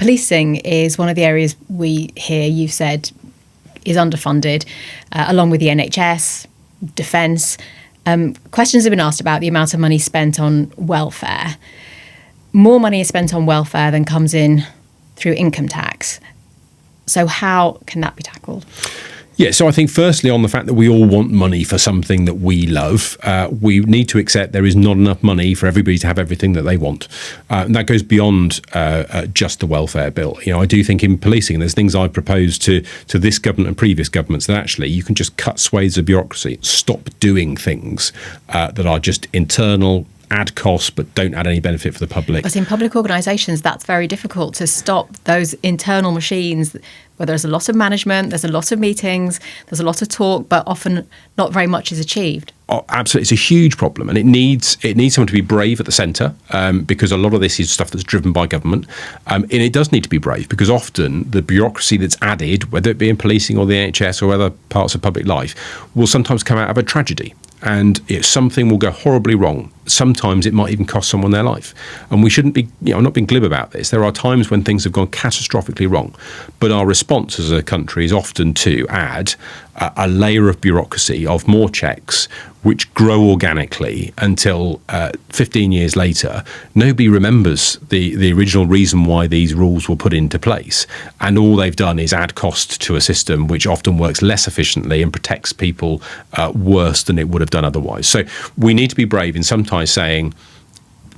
Policing is one of the areas we hear you've said is underfunded, along with the NHS, defence. Questions have been asked about the amount of money spent on welfare. More money is spent on welfare than comes in through income tax. So how can that be tackled? Yeah, so I think firstly on the fact that we all want money for something that we love, we need to accept there is not enough money for everybody to have everything that they want. And that goes beyond just the welfare bill. You know, I do think in policing there's things I proposed to this government and previous governments that actually you can just cut swathes of bureaucracy, stop doing things that are just internal, add costs but don't add any benefit for the public. But in public organisations, that's very difficult to stop those internal machines where there's a lot of management, there's a lot of meetings, there's a lot of talk, but often not very much is achieved. Oh, absolutely. It's a huge problem, and it needs someone to be brave at the centre, because a lot of this is stuff that's driven by government, and it does need to be brave because often the bureaucracy that's added, whether it be in policing or the NHS or other parts of public life, will sometimes come out of a tragedy. And something will go horribly wrong. Sometimes it might even cost someone their life. And we shouldn't be, I'm not being glib about this. There are times when things have gone catastrophically wrong. But our response as a country is often to add a layer of bureaucracy, of more checks, which grow organically until 15 years later, nobody remembers the original reason why these rules were put into place. And all they've done is add cost to a system which often works less efficiently and protects people worse than it would have done otherwise. So we need to be brave in sometimes saying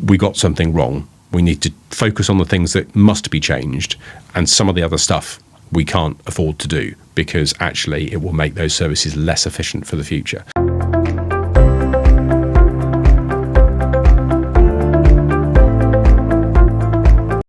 we got something wrong. We need to focus on the things that must be changed, and some of the other stuff we can't afford to do because actually it will make those services less efficient for the future.